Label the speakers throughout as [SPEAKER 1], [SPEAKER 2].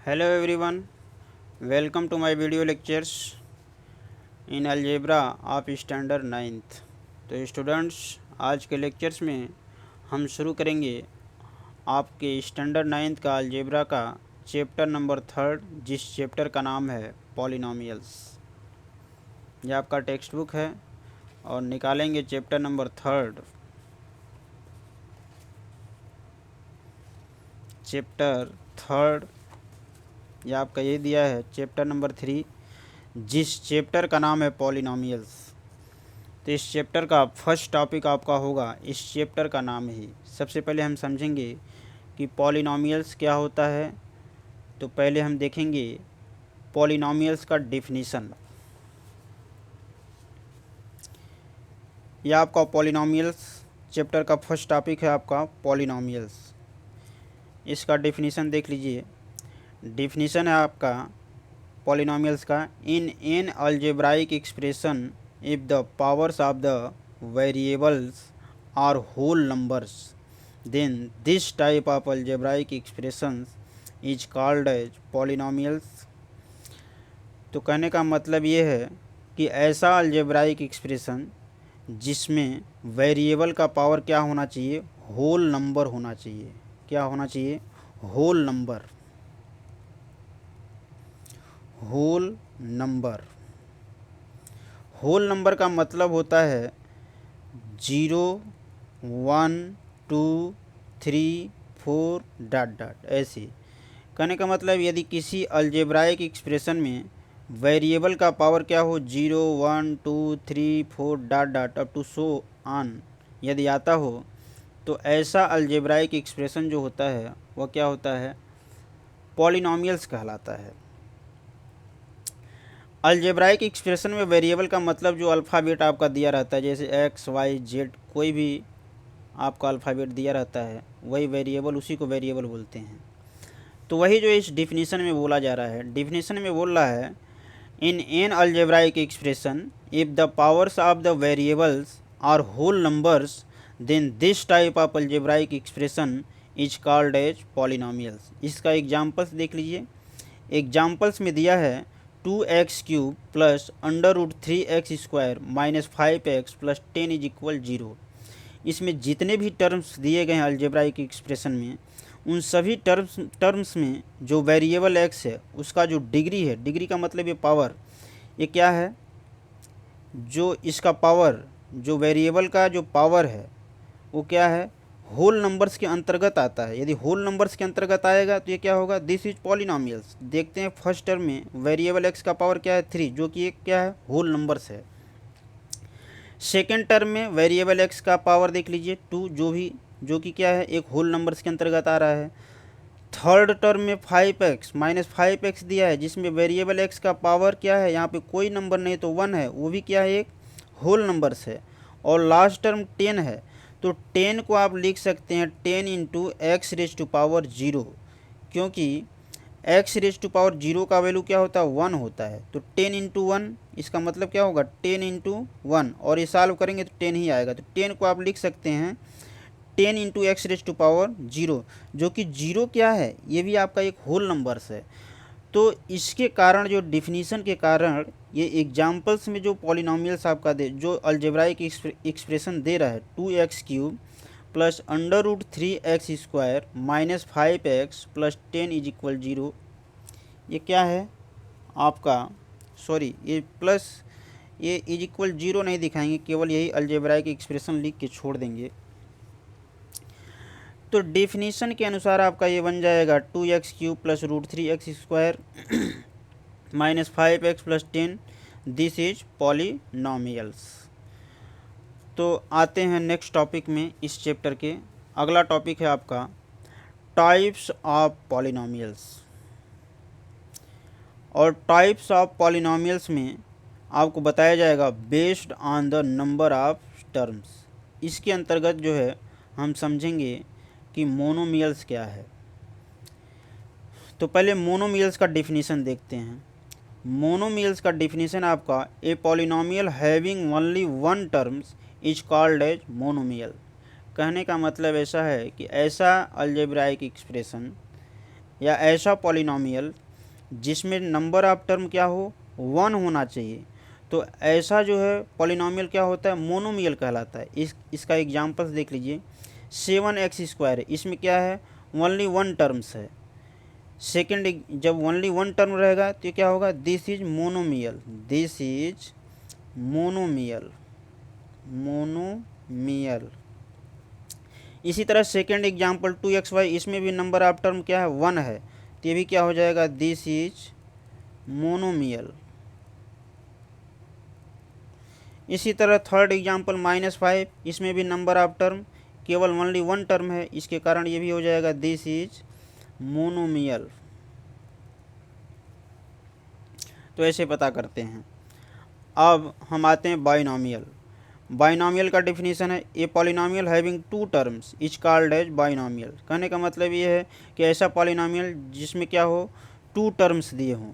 [SPEAKER 1] Hello everyone, welcome to my video lectures in algebra of standard ninth. तो students, आज के lectures में हम शुरू करेंगे आपके स्टैंडर्ड नाइन्थ का अलजेब्रा का चैप्टर नंबर 3, जिस चैप्टर का नाम है पॉलिनोमियल्स। ये आपका टेक्स्ट बुक है और निकालेंगे चैप्टर नंबर 3। चैप्टर 3 ये आपका ये दिया है चैप्टर नंबर 3, जिस चैप्टर का नाम है पॉलिनोमियल्स। तो इस चैप्टर का फर्स्ट टॉपिक आपका होगा इस चैप्टर का नाम ही। सबसे पहले हम समझेंगे कि पॉलिनोमियल्स क्या होता है। तो पहले हम देखेंगे पॉलिनोमियल्स का डिफिनीशन। यह आपका पॉलिनोमियल्स चैप्टर का फर्स्ट टॉपिक है, आपका पॉलिनोमियल्स। इसका डिफिनीशन देख लीजिए। डिफिनीशन है आपका पॉलिनोमियल्स का, in an algebraic expression if the powers of the variables are whole numbers then this type of algebraic expressions is called as polynomials. तो कहने का मतलब ये है कि ऐसा अलजेब्राइक एक्सप्रेशन जिसमें वेरिएबल का पावर क्या होना चाहिए, होल नंबर होना चाहिए। क्या होना चाहिए? Whole number. Whole number. Whole number का मतलब होता है 0, 1, 2, 3, 4 डॉट डॉट ऐसे। कहने का मतलब यदि किसी अलजेब्राइक एक्सप्रेशन में वेरिएबल का पावर क्या हो, 0, 1, 2, 3, 4 dot dot up to so on यदि आता हो, तो ऐसा अलजेब्राइक एक्सप्रेशन जो होता है वह क्या होता है? पॉलिनोमियल्स कहलाता है। अलजेब्राइक एक्सप्रेशन में वेरिएबल का मतलब जो अल्फ़ाबेट आपका दिया रहता है, जैसे एक्स वाई जेड, कोई भी आपका अल्फ़ाबेट दिया रहता है वही वेरिएबल, उसी को वेरिएबल बोलते हैं। तो वही जो इस डिफिनीशन में बोला जा रहा है। डिफिनीशन में बोल रहा है, in an algebraic expression if the powers of the variables are whole numbers then this type of algebraic expression is called as polynomials. इसका एग्जाम्पल्स देख लीजिए। एग्जाम्पल्स में दिया है 2x³ plus √3x² minus 5x plus 10 is equal 0। इसमें जितने भी terms दिए गए हैं अलजेब्राइक एक्सप्रेशन में, उन सभी टर्म्स में जो वेरिएबल x है उसका जो डिग्री है, डिग्री का मतलब ये पावर, ये क्या है? जो इसका पावर, जो वेरिएबल का जो पावर है वो क्या है? होल नंबर्स के अंतर्गत आता है। यदि होल नंबर्स के अंतर्गत आएगा तो ये क्या होगा? This is polynomials. देखते हैं फर्स्ट टर्म में वेरिएबल एक्स का पावर क्या है? 3, जो कि एक क्या है? होल नंबर्स है। सेकेंड टर्म में वेरिएबल एक्स का पावर देख लीजिए 2, जो कि क्या है? एक होल नंबर्स के अंतर्गत आ रहा है। थर्ड टर्म में 5x माइनस 5x दिया है, जिसमें वेरिएबल एक्स का पावर क्या है? यहाँ पे कोई नंबर नहीं तो 1 है, वो भी क्या है? एक होल नंबर्स है। और लास्ट टर्म 10 है, तो 10 को आप लिख सकते हैं 10 into x raise to power 0, क्योंकि एक्स रेज टू पावर 0 का वैल्यू क्या होता है? 1 होता है। तो 10 इंटू 1, इसका मतलब क्या होगा? 10 इंटू 1, और ये सॉल्व करेंगे तो 10 ही आएगा। तो 10 को आप लिख सकते हैं 10 into x raise to power 0, जो कि 0 क्या है? ये भी आपका एक होल नंबर्स है। तो इसके कारण, जो डिफिनीशन के कारण, ये एग्जाम्पल्स में जो पॉलिनोमियल्स आपका जो अलजेब्राइक एक्सप्रेशन दे रहा है 2x³ plus √3x² minus 5x plus 10 is equal 0, ये क्या है आपका? सॉरी, ये प्लस, ये इज इक्वल 0 नहीं दिखाएंगे, केवल यही अलजेब्राइक एक्सप्रेशन लिख के छोड़ देंगे। तो डेफिनेशन के अनुसार आपका ये बन जाएगा 2x³ plus √3x² minus 5x plus 10, this is polynomials. तो आते हैं नेक्स्ट टॉपिक में इस चैप्टर के। अगला टॉपिक है आपका टाइप्स ऑफ पॉलिनोमियल्स। और टाइप्स ऑफ पॉलिनोमियल्स में आपको बताया जाएगा based on the number of terms. इसके अंतर्गत जो है हम समझेंगे कि मोनोमियल्स क्या है। तो पहले मोनोमियल्स का डिफिनीशन देखते हैं। मोनोमियल्स का डिफिनीशन आपका, a polynomial having only one terms is called as monomial. कहने का मतलब ऐसा है कि ऐसा अलजेब्राइक एक्सप्रेशन या ऐसा पॉलिनोमियल जिसमें नंबर ऑफ टर्म क्या हो, 1 होना चाहिए, तो ऐसा जो है पॉलिनोमियल क्या होता है, मोनोमियल कहलाता है। इसका एग्जांपल्स देख लीजिए। 7x² है, इसमें क्या है, ओनली 1 टर्म्स है। सेकेंड, जब ओनली 1 टर्म रहेगा तो क्या होगा, this is monomial, this is monomial, monomial. इसी तरह सेकेंड एग्जांपल 2xy, इसमें भी नंबर ऑफ टर्म क्या है, 1 है, तो ये भी क्या हो जाएगा, दिस इज मोनोमियल। इसी तरह थर्ड एग्जांपल -5, इसमें भी नंबर ऑफ टर्म केवल ओनली 1 टर्म है, इसके कारण ये भी हो जाएगा दिस इज मोनोमियल। तो ऐसे पता करते हैं। अब हम आते हैं बाइनोमियल। बाइनोमियल का डेफिनेशन है, a polynomial having 2 terms is called as binomial. कहने का मतलब ये है कि ऐसा पॉलिनोमियल जिसमें क्या हो, 2 टर्म्स दिए हों,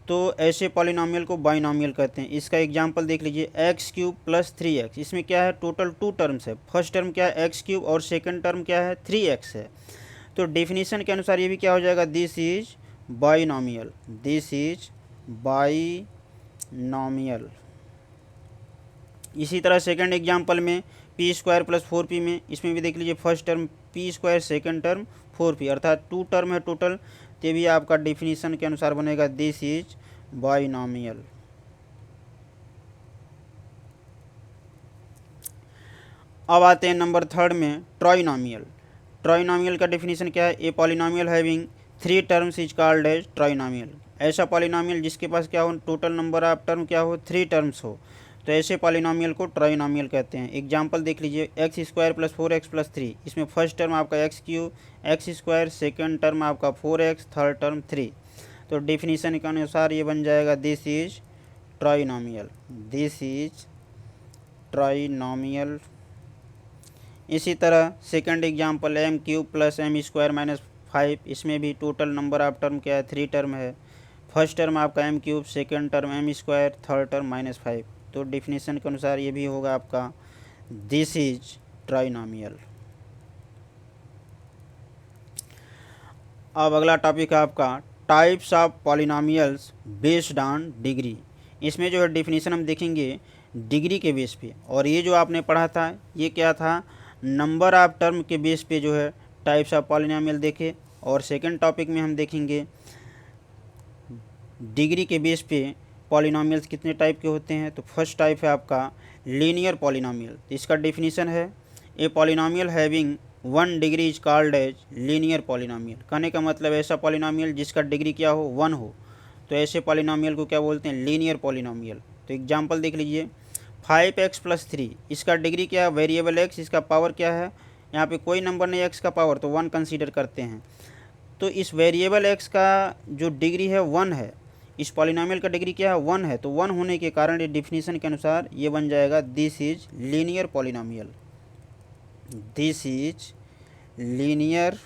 [SPEAKER 1] तो ऐसे पॉलिनोमियल को बाइनोमियल कहते हैं। इसका एग्जांपल देख लीजिए, x³ + 3x, इसमें क्या है, टोटल 2 टर्म्स है। फर्स्ट टर्म क्या है, x³ और सेकंड टर्म क्या है, 3x है। तो डेफिनेशन के अनुसार ये भी क्या हो जाएगा, this is binomial, this is binomial. इसी तरह सेकंड एग्जांपल में p² + 4p में, इसमें भी देख लीजिए, first term p², second term 4p, अर्थात 2 टर्म है टोटल, तो भी आपका डेफिनेशन के अनुसार बनेगा दिस इज बाइनोमियल। अब आते हैं नंबर थर्ड में, ट्राइनोमियल। ट्राइनोमियल का डेफिनेशन क्या है, a polynomial having 3 terms is called as trinomial. ऐसा पॉलिनोमियल जिसके पास क्या हो, टोटल नंबर ऑफ टर्म क्या हो, 3 टर्म्स हो, तो ऐसे पॉलिनोमियल को ट्राइनोमियल कहते हैं। एग्जांपल देख लीजिए, x² + 4x + 3, इसमें फर्स्ट टर्म आपका x³, x², सेकंड टर्म आपका 4x, थर्ड टर्म 3, तो डेफिनेशन के अनुसार ये बन जाएगा this is trinomial, this is trinomial. इसी तरह सेकंड एग्जांपल m³ + m² - 5, इसमें भी टोटल नंबर ऑफ टर्म क्या है, 3 टर्म है। फर्स्ट टर्म आपका m³, second term m², third term -5, तो डेफिनेशन के अनुसार ये भी होगा आपका दिस इज ट्राइनोमियल। अब अगला टॉपिक है आपका types of polynomials based on degree. इसमें जो है डेफिनेशन हम देखेंगे डिग्री के बेस पे, और ये जो आपने पढ़ा था ये क्या था, नंबर ऑफ टर्म के बेस पे जो है टाइप्स ऑफ पॉलिनोमियल देखे। और सेकंड टॉपिक में हम देखेंगे डिग्री के बेस पे पॉलिनोमियल्स कितने टाइप के होते हैं। तो फर्स्ट टाइप है आपका लीनियर पॉलिनोमियल। इसका डेफिनेशन है, a polynomial having 1 degree is called as linear polynomial. कहने का मतलब ऐसा पॉलिनोमियल जिसका डिग्री क्या हो, 1 हो, तो ऐसे पॉलिनोमियल को क्या बोलते हैं, लीनियर पॉलिनोमियल। तो एग्जांपल देख लीजिए, 5x + 3, इसका डिग्री क्या है, वेरिएबल x, इसका पावर क्या है, यहाँ पे कोई नंबर नहीं x का पावर, तो 1 कंसीडर करते हैं। तो इस वेरिएबल x का जो डिग्री है 1 है, इस पॉलिनोमियल का डिग्री क्या है, 1 है, तो 1 होने के कारण ये डेफिनेशन के अनुसार ये बन जाएगा this is linear polynomial, this is linear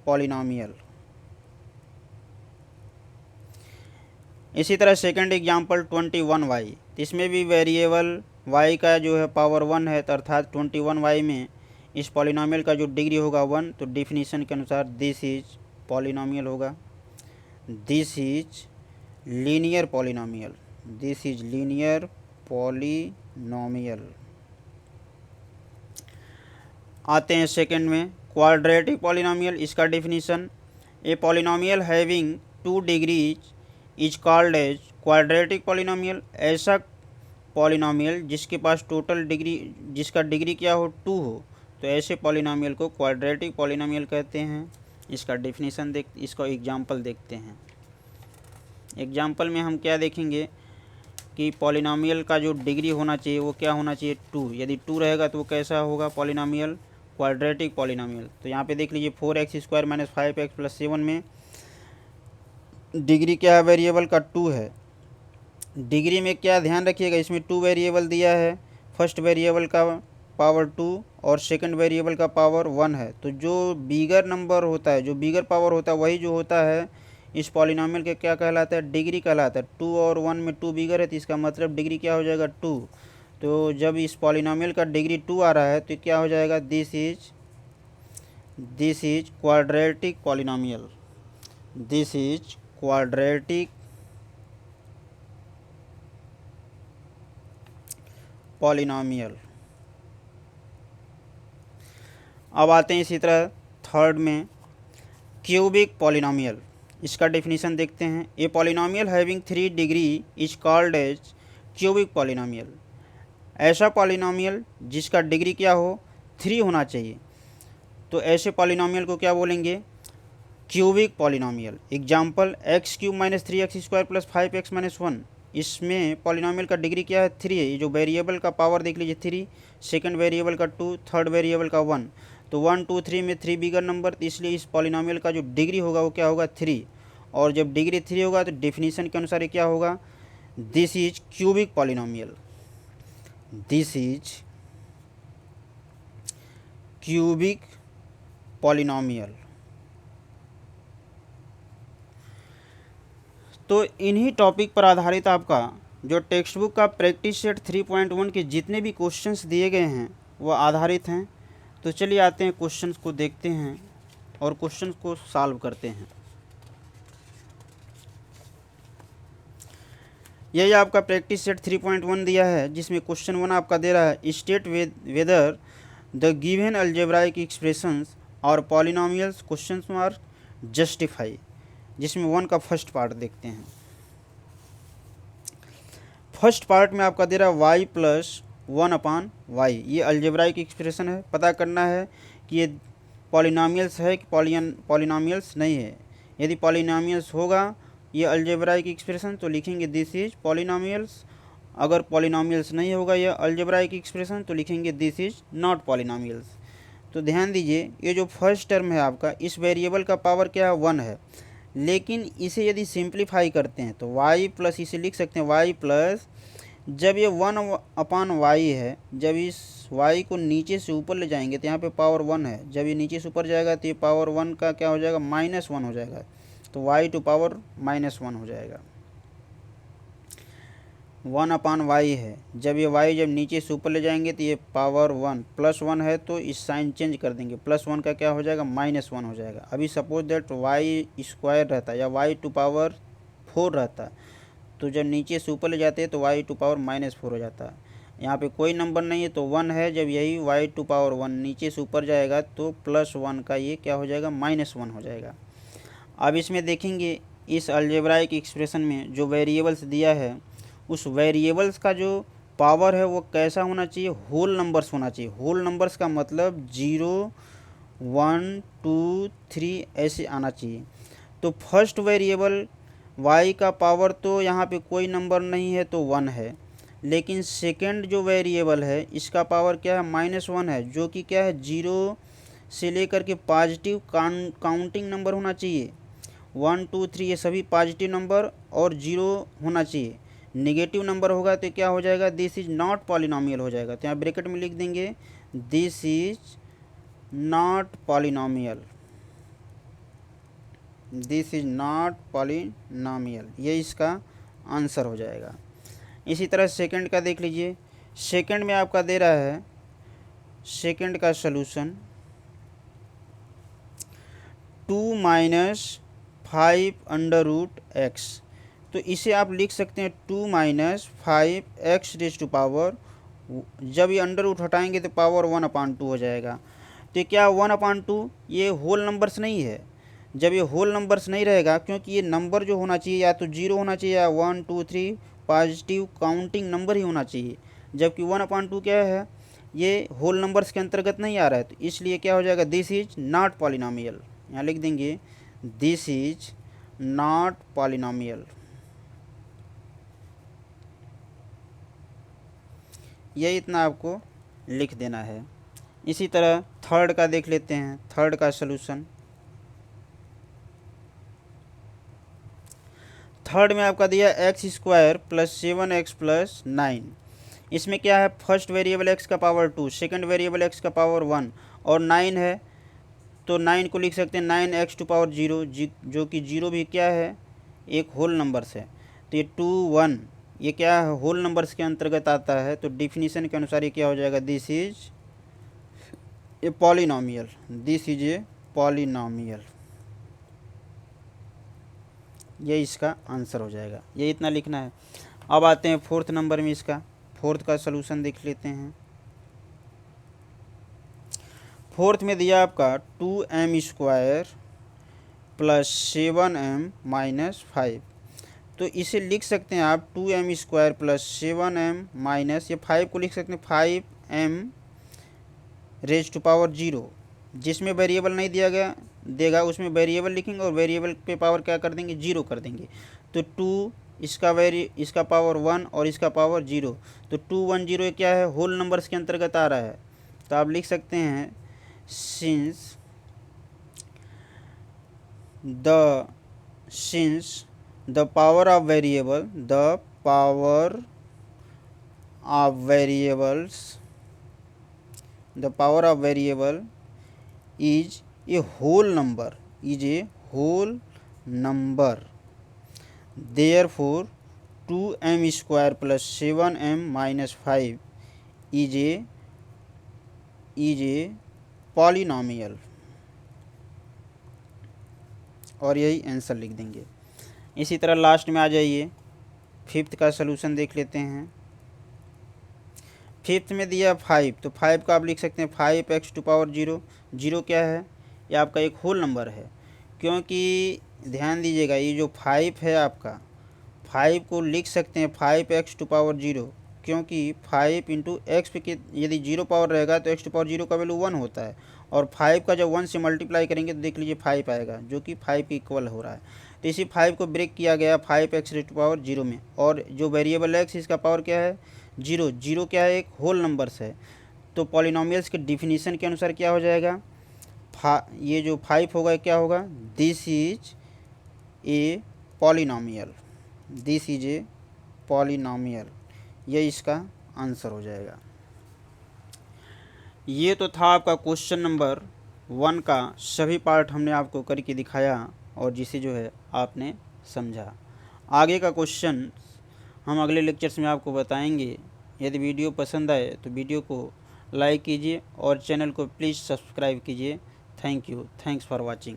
[SPEAKER 1] polynomial. इसी तरह सेकंड एग्जांपल 21y, इसमें भी वेरिएबल y का जो है पावर 1 है, तो अर्थात 21y में इस पॉलिनोमियल का जो डिग्री होगा 1, तो डेफिनेशन के अनुसार दिस इज पॉलिनोमियल होगा, this is linear polynomial, this is linear polynomial. आते हैं सेकंड में क्वाड्रेटिक पॉलिनोमियल। इसका definition, a polynomial having 2 degrees is called as quadratic polynomial. ऐसा पॉलिनोमियल जिसके पास टोटल डिग्री, जिसका डिग्री क्या हो, 2 हो, तो ऐसे पॉलिनोमियल को क्वाड्रेटिक पॉलिनोमियल कहते हैं। इसका डेफिनेशन इसका एग्जांपल देखते हैं। एग्जांपल में हम क्या देखेंगे कि पॉलिनोमियल का जो डिग्री होना चाहिए वो क्या होना चाहिए, 2। यदि 2 रहेगा तो वो कैसा होगा पॉलिनोमियल, क्वाड्रेटिक पॉलिनोमियल। तो यहाँ पे देख लीजिए 4x² - 5x + 7 में डिग्री क्या है, वेरिएबल का 2 है। डिग्री में क्या ध्यान रखिएगा, इसमें 2 वेरिएबल दिया है, फर्स्ट वेरिएबल का पावर 2 और सेकंड वेरिएबल का पावर 1 है। तो जो बिगर नंबर होता है, जो बिगर पावर होता है, वही जो होता है इस पॉलिनोमियल के क्या कहलाता है, डिग्री कहलाता है। 2 और 1 में 2 बिगर है, तो इसका मतलब डिग्री क्या हो जाएगा, 2। तो जब इस पॉलिनोमियल का डिग्री 2 आ रहा है तो क्या हो जाएगा, this is this is quadratic polynomial, this is quadratic polynomial. अब आते हैं इसी तरह थर्ड में क्यूबिक पॉलिनोमियल। इसका डेफिनेशन देखते हैं। A polynomial having 3 degree is called as cubic polynomial. ऐसा पॉलिनोमियल जिसका डिग्री क्या हो, 3 होना चाहिए, तो ऐसे पॉलिनोमियल को क्या बोलेंगे, cubic polynomial. Example x cube minus 3x² plus 5x-1। इसमें पॉलिनोमियल का डिग्री क्या है, 3 है। ये जो वेरिएबल का पावर देख लीजिए 3, सेकंड वेरिएबल का 2, थर्ड वेरिएबल का 1, तो 1 2 3 में 3 बिगर नंबर, तो इसलिए इस पॉलिनोमियल का जो डिग्री होगा वो क्या होगा, 3। और जब डिग्री 3 होगा तो डेफिनेशन के अनुसार ये क्या होगा, this is cubic polynomial, this is cubic polynomial. तो इन्हीं टॉपिक पर आधारित आपका जो टेक्स्ट बुक का प्रैक्टिस सेट 3.1 के जितने भी क्वेश्चंस दिए गए हैं वह आधारित हैं। तो चलिए आते हैं क्वेश्चंस को देखते हैं और क्वेश्चंस को सॉल्व करते हैं। यही आपका प्रैक्टिस सेट 3.1 दिया है, जिसमें क्वेश्चन 1 आपका दे रहा है state whether the given algebraic expressions और पॉलिनोमियल्स क्वेश्चन मार्क जस्टिफाई, जिसमें 1 का फर्स्ट पार्ट देखते हैं। फर्स्ट पार्ट में आपका दे रहा है y प्लस 1/y। ये अलजेब्राइक एक्सप्रेशन है, पता करना है कि ये पॉलिनोमियल्स है कि पॉलिनोमियल्स नहीं है। यदि पॉलिनोमियल्स होगा ये अलजेब्राइक एक्सप्रेशन तो लिखेंगे दिस इज पॉलिनोमियल्स। अगर पॉलिनोमियल्स नहीं होगा ये अलजेब्राइक एक्सप्रेशन तो लिखेंगे दिस इज नॉट पॉलिनोमियल्स। तो ध्यान दीजिए, ये जो फर्स्ट टर्म है आपका, इस वेरिएबल का पावर क्या है, 1 है। लेकिन इसे यदि सिंप्लीफाई करते हैं तो y प्लस, इसे लिख सकते हैं y प्लस, जब ये 1/y है, जब इस y को नीचे से ऊपर ले जाएंगे तो यहाँ पे पावर 1 है, जब ये नीचे से ऊपर जाएगा तो ये पावर 1 का क्या हो जाएगा, -1 हो जाएगा, तो y टू पावर -1 हो जाएगा। 1/y है, जब ये y जब नीचे से ऊपर ले जाएंगे तो ये पावर 1 +1 है, तो इस साइन चेंज कर देंगे, +1 का क्या हो जाएगा, -1 हो जाएगा। अभी सपोज दैट y² रहता है या y टू पावर 4 रहता है, तो जब नीचे से ऊपर ले जाते हैं तो y टू पावर -4 हो जाता है। यहाँ पे कोई नंबर नहीं है तो 1 है, जब यही y टू पावर 1 नीचे से ऊपर जाएगा तो +1 का ये क्या हो जाएगा, -1 हो जाएगा। अब इसमें देखेंगे इस अलजेब्राइक एक्सप्रेशन में जो वेरिएबल्स दिया है उस वेरिएबल्स का जो पावर है वो कैसा होना चाहिए, होल नंबर्स होना चाहिए। होल नंबर्स का मतलब 0 1 2 3 ऐसे आना चाहिए। तो फर्स्ट वेरिएबल y का पावर तो यहाँ पे कोई नंबर नहीं है तो 1 है, लेकिन सेकंड जो वेरिएबल है इसका पावर क्या है, -1 है, जो कि क्या है, 0 से लेकर के पॉजिटिव काउंटिंग नंबर होना चाहिए। 1 2 3 ये सभी पॉजिटिव नंबर और 0 होना चाहिए। नेगेटिव नंबर होगा तो क्या हो जाएगा, दिस इज नॉट पॉलिनोमियल हो जाएगा। तो यहाँ ब्रैकेट में लिख देंगे this is not polynomial, this is not polynomial, ये इसका आंसर हो जाएगा। इसी तरह सेकंड का देख लीजिए। सेकंड में आपका दे रहा है, सेकंड का सलूशन 2 - 5√x, तो इसे आप लिख सकते हैं 2 - 5x⁻, जब ये अंडर रूट हटाएंगे तो पावर 1/2 हो जाएगा। तो क्या 1/2 ये होल नंबर्स नहीं है। जब ये होल नंबर्स नहीं रहेगा, क्योंकि ये नंबर जो होना चाहिए या तो 0 होना चाहिए या 1 2 3 पॉजिटिव काउंटिंग नंबर ही होना चाहिए, जबकि 1/2 क्या है, ये होल नंबर्स के अंतर्गत नहीं आ रहा है, तो इसलिए क्या हो जाएगा, दिस इज नॉट पॉलिनोमियल। यहाँ लिख देंगे दिस इज नॉट पॉलिनोमियल, ये इतना आपको लिख देना है। इसी तरह थर्ड का देख लेते हैं। थर्ड का सलूशन, थर्ड में आपका दिया x² + 7x + 9। इसमें क्या है, फर्स्ट वेरिएबल x का पावर 2, सेकंड वेरिएबल x का पावर 1 और 9 है, तो 9 को लिख सकते हैं 9x⁻0, जो कि 0 भी क्या है, एक होल नंबर्स है। तो ये 2 1 ये क्या है, होल नंबर्स के अंतर्गत आता है, तो डिफिनीशन के अनुसार ये क्या हो जाएगा, this is a polynomial, this is a polynomial. ये इसका आंसर हो जाएगा, ये इतना लिखना है। अब आते हैं फोर्थ नंबर में, इसका फोर्थ का सलूशन देख लेते हैं। फोर्थ में दिया आपका 2m² प्लस 7m माइनस 5। तो इसे लिख सकते हैं आप 2m² प्लस 7m माइनस, ये 5 को लिख सकते हैं 5m रेज टू पावर 0। जिसमें वेरिएबल नहीं दिया गया देगा उसमें वेरिएबल लिखेंगे और वेरिएबल पे पावर क्या कर देंगे, 0 कर देंगे। तो 2 इसका पावर 1 और इसका पावर 0, तो 2 1 0 क्या है, होल नंबर्स के अंतर्गत आ रहा है। तो आप लिख सकते हैं since the power of variable is a whole number, therefore 2m² plus 7m minus 5 is a polynomial, और यही आंसर लिख देंगे। इसी तरह लास्ट में आ जाइए, फिफ्थ का सलूशन देख लेते हैं। फिफ्थ में दिया 5, तो 5 का आप लिख सकते हैं 5x टू पावर 0। 0 क्या है, ये आपका एक होल नंबर है, क्योंकि ध्यान दीजिएगा ये जो 5 है आपका, 5 को लिख सकते हैं 5x टू पावर 0, क्योंकि 5 इंटू एक्स पे यदि 0 पावर रहेगा तो x टू पावर 0 का वैल्यू 1 होता है, और 5 का जब 1 से मल्टीप्लाई करेंगे तो देख लीजिए 5 आएगा, जो कि 5 के इक्वल हो रहा है। तो इसी 5 को ब्रेक किया गया 5x रेज टू पावर 0 में, और जो वेरिएबल x इसका पावर क्या है, 0। 0 क्या है, एक होल नंबर्स है। तो पॉलिनोमियल्स के डिफिनीशन के अनुसार क्या हो जाएगा, ये जो 5 होगा क्या होगा, this is a polynomial, this is a polynomial, ये इसका आंसर हो जाएगा। ये तो था आपका क्वेश्चन नंबर 1 का सभी पार्ट हमने आपको करके दिखाया, और जिसे जो है आपने समझा। आगे का क्वेश्चन हम अगले लेक्चर्स में आपको बताएंगे। यदि वीडियो पसंद आए तो वीडियो को लाइक कीजिए और चैनल को प्लीज़ सब्सक्राइब कीजिए। Thank you, thanks for watching.